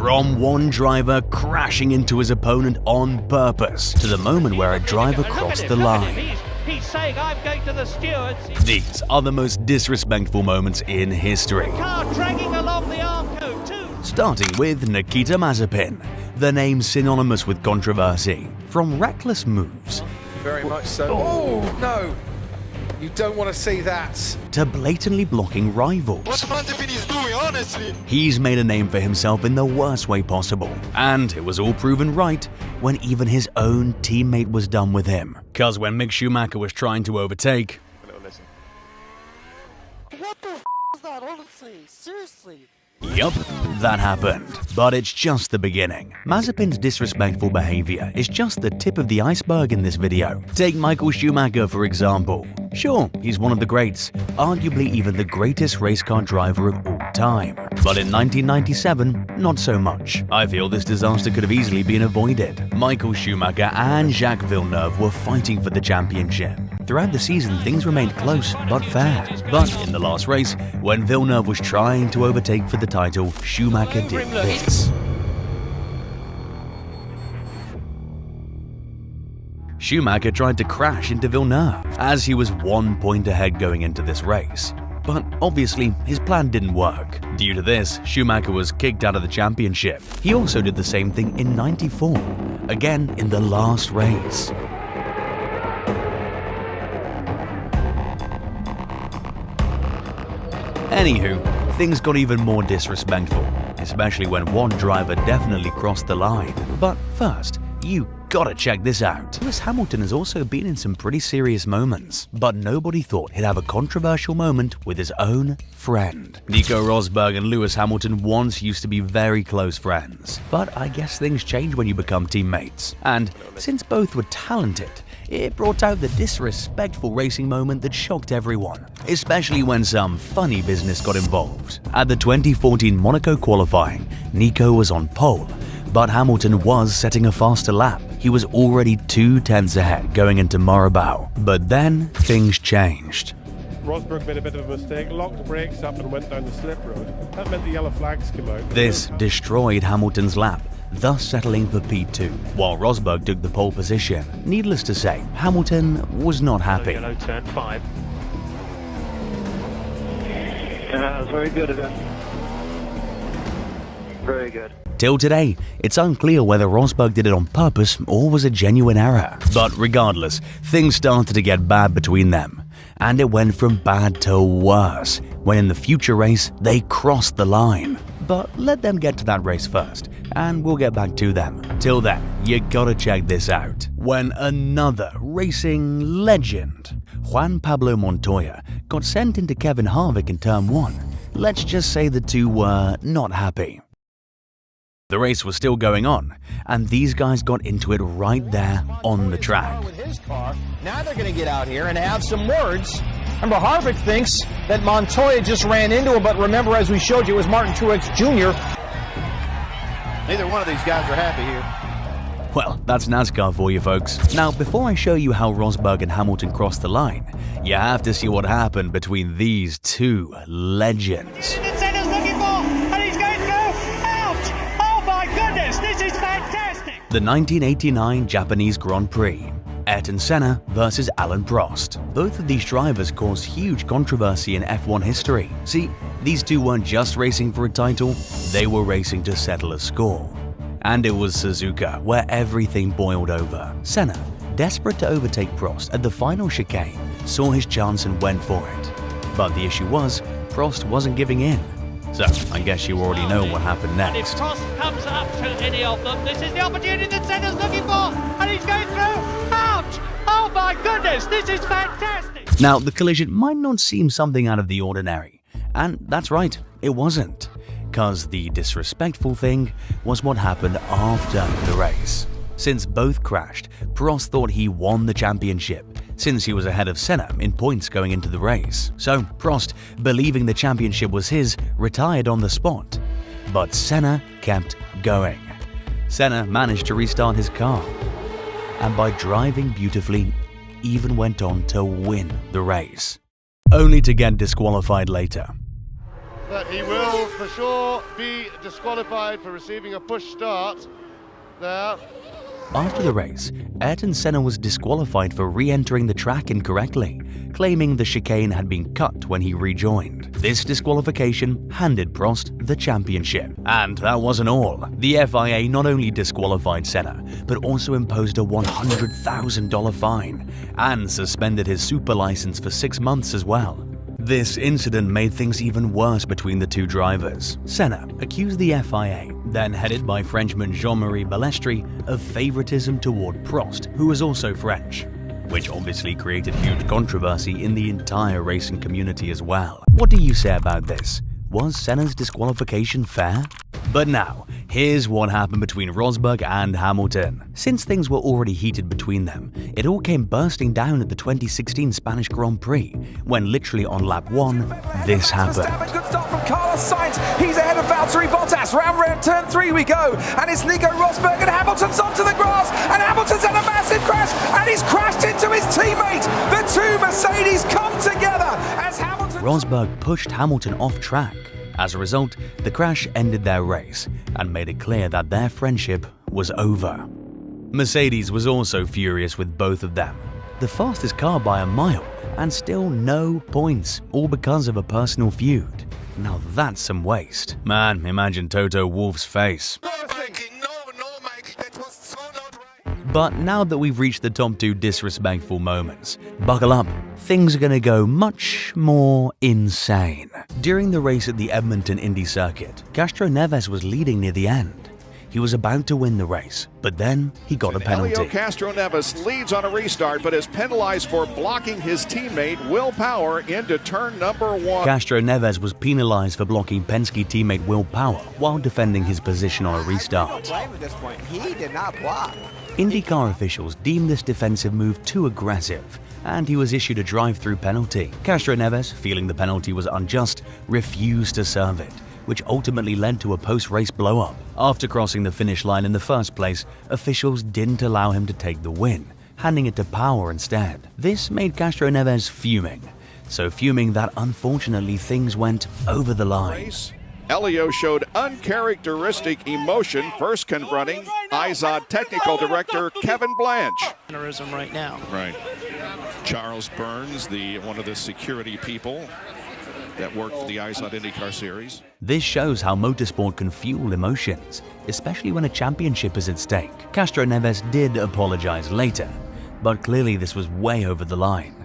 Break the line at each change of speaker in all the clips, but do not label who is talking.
From one driver crashing into his opponent on purpose to the moment where a driver crossed the line.
He's saying, I'm going to the stewards.
These are the most disrespectful moments in history.
Car dragging along the Arco too.
Starting with Nikita Mazepin, the name synonymous with controversy. From reckless moves
Very much so. Oh, no. You don't want to see that.
to blatantly blocking rivals.
What Mazepin is doing, honestly?
He's made a name for himself in the worst way possible. And it was all proven right when even his own teammate was done with him. Cause when Mick Schumacher was trying to overtake,
What the is that, honestly? Seriously?
yup, that happened. But it's just the beginning. Mazepin's disrespectful behavior is just the tip of the iceberg in this video. Take Michael Schumacher for example. Sure, he's one of the greats, arguably even the greatest race car driver of all time. But in 1997, not so much. I feel this disaster could have easily been avoided. Michael Schumacher and Jacques Villeneuve were fighting for the championship. Throughout the season, things remained close but fair. But in the last race, when Villeneuve was trying to overtake for the title, Schumacher did this. Schumacher tried to crash into Villeneuve, as he was 1 point ahead going into this race. But obviously, his plan didn't work. Due to this, Schumacher was kicked out of the championship. He also did the same thing in '94, again in the last race. Anywho, things got even more disrespectful, especially when one driver definitely crossed the line. But first, you gotta check this out. Lewis Hamilton has also been in some pretty serious moments, but nobody thought he'd have a controversial moment with his own friend. Nico Rosberg and Lewis Hamilton once used to be very close friends, but I guess things change when you become teammates. And since both were talented, it brought out the disrespectful racing moment that shocked everyone, especially when some funny business got involved. At the 2014 Monaco qualifying, Nico was on pole, but Hamilton was setting a faster lap. He was already 2 tenths ahead going into Morabao. But then things changed.
Rosberg made a bit of a mistake, locked the brakes up and went down the slip road. That meant the yellow flags came out.
This destroyed Hamilton's lap, thus settling for P2, while Rosberg took the pole position. Needless to say, Hamilton was not happy.
Yellow turn 5.
That was very good of him. Very good.
Till today, it's unclear whether Rosberg did it on purpose or was a genuine error. But regardless, things started to get bad between them. And it went from bad to worse, when in the future race, they crossed the line. But let them get to that race first, and we'll get back to them. Till then, you gotta check this out. When another racing legend, Juan Pablo Montoya, got sent into Kevin Harvick in Turn 1, let's just say the two were not happy. The race was still going on, and these guys got into it right there on the track.
With his car, now they're going to get out here and have some words. Remember, Harvick thinks that Montoya just ran into him, but remember, as we showed you, it was Martin Truex Jr.
Neither one of these guys are happy here.
Well, that's NASCAR for you folks. Now, before I show you how Rosberg and Hamilton crossed the line, you have to see what happened between these two legends. The 1989 Japanese Grand Prix, Ayrton Senna versus Alain Prost. Both of these drivers caused huge controversy in F1 history. See, these two weren't just racing for a title, they were racing to settle a score. And it was Suzuka where everything boiled over. Senna, desperate to overtake Prost at the final chicane, saw his chance and went for it. But the issue was, Prost wasn't giving in. So, I guess you already know what happened
And if
next.
Prost comes up to any of them, this is the opportunity that Senna's looking for, and he's going through. Ouch! Oh my goodness, this is fantastic!
Now, the collision might not seem something out of the ordinary, and that's right, it wasn't. Cause the disrespectful thing was what happened after the race. Since both crashed, Prost thought he won the championship, since he was ahead of Senna in points going into the race. So Prost, believing the championship was his, retired on the spot. But Senna kept going. Senna managed to restart his car, and by driving beautifully, even went on to win the race, only to get disqualified later.
But he will
for sure be disqualified for receiving a push start there.
After the race, Ayrton Senna was disqualified for re-entering the track incorrectly, claiming the chicane had been cut when he rejoined. This disqualification handed Prost the championship. And that wasn't all. The FIA not only disqualified Senna, but also imposed a $100,000 fine and suspended his super license for 6 months as well. This incident made things even worse between the two drivers. Senna accused the FIA, then headed by Frenchman Jean-Marie Balestri, of favoritism toward Prost, who was also French, which obviously created huge controversy in the entire racing community as well. What do you say about this? Was Senna's disqualification fair? But now, here's what happened between Rosberg and Hamilton. Since things were already heated between them, it all came bursting down at the 2016 Spanish Grand Prix, when literally on lap 1, this happened.
Good start from Carlos Sainz. He's ahead of Valtteri Bottas. Round turn 3 we go. And it's Nico Rosberg and Hamilton's onto the grass. And Hamilton's had a massive crash. And he's crashed into his teammate. The two Mercedes come together as Hamilton...
Rosberg pushed Hamilton off track. As a result, the crash ended their race and made it clear that their friendship was over. Mercedes was also furious with both of them. The fastest car by a mile, and still no points, all because of a personal feud. Now that's some waste. Man, imagine Toto Wolff's face. But now that we've reached the top 2 disrespectful moments, buckle up, things are gonna go much more insane. During the race at the Edmonton Indy Circuit, Castro Neves was leading near the end. He was about to win the race, but then he got a penalty.
Helio Castro Neves leads on a restart, but is penalized for blocking his teammate Will Power into turn number 1.
Castro Neves was penalized for blocking Penske teammate Will Power while defending his position on a restart.
At this point, he did not block.
IndyCar officials deemed this defensive move too aggressive, and he was issued a drive-through penalty. Castro Neves, feeling the penalty was unjust, refused to serve it, which ultimately led to a post-race blow-up. After crossing the finish line in the first place, officials didn't allow him to take the win, handing it to Power instead. This made Castro Neves fuming, so fuming that unfortunately things went over the line.
Helio showed uncharacteristic emotion, first confronting IZOD technical director Kevin Blanche.
Right now.
Right. Charles Burns, one of the security people that worked for the IZOD IndyCar Series.
This shows how motorsport can fuel emotions, especially when a championship is at stake. Castro Neves did apologize later, but clearly this was way over the line.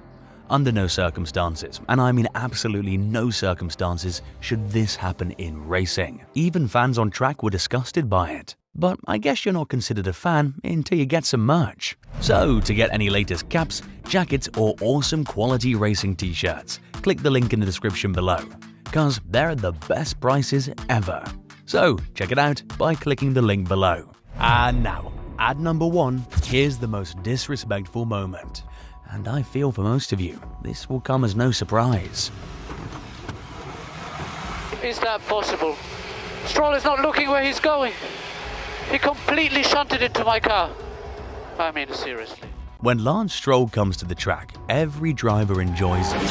Under no circumstances, and I mean absolutely no circumstances, should this happen in racing. Even fans on track were disgusted by it. But I guess you're not considered a fan until you get some merch. So, to get any latest caps, jackets, or awesome quality racing t-shirts, click the link in the description below, cause they're at the best prices ever. So, check it out by clicking the link below. And now, at number 1, here's the most disrespectful moment. And I feel for most of you, this will come as no surprise.
Is that possible? Stroll is not looking where he's going. He completely shunted into my car. I mean, seriously.
When Lance Stroll comes to the track, every driver enjoys it.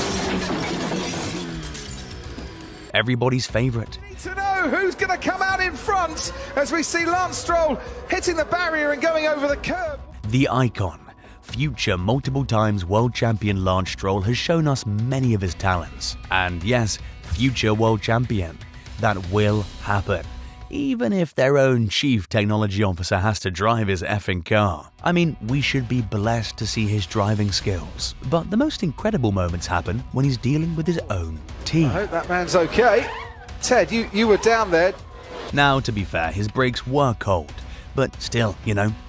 Everybody's favorite.
To know who's going to come out in front as we see Lance Stroll hitting the barrier and going over the curb.
The icon. Future multiple times world champion Lance Stroll has shown us many of his talents. And yes, future world champion. That will happen. Even if their own chief technology officer has to drive his effing car. I mean, we should be blessed to see his driving skills. But the most incredible moments happen when he's dealing with his own team.
I hope that man's okay. Ted, you were down there.
Now, to be fair, his brakes were cold. But still,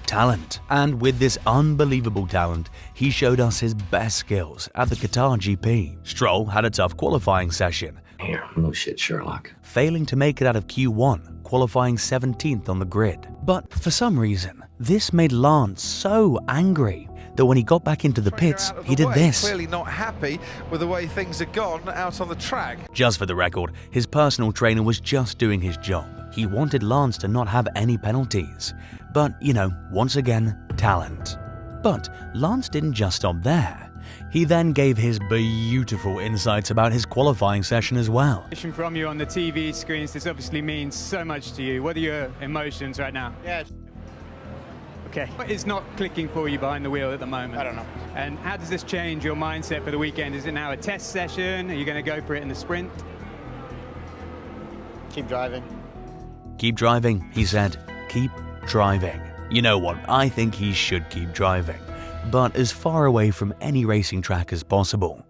talent. And with this unbelievable talent, he showed us his best skills at the Qatar GP. Stroll had a tough qualifying session.
Here, no shit, Sherlock.
Failing to make it out of Q1, qualifying 17th on the grid. But for some reason, this made Lance so angry that when he got back into the pits, he did this.
Clearly not happy with the way things had gone out on the track.
Just for the record, his personal trainer was just doing his job. He wanted Lance to not have any penalties. But, once again, talent. But Lance didn't just stop there. He then gave his beautiful insights about his qualifying session as well.
From you on the TV screens, this obviously means so much to you. What are your emotions right now?
Yeah.
Okay. What is not clicking for you behind the wheel at the moment?
I don't know.
And how does this change your mindset for the weekend? Is it now a test session? Are you going to go for it in the sprint?
Keep driving.
Keep driving, he said. Keep driving. You know what? I think he should keep driving, but as far away from any racing track as possible.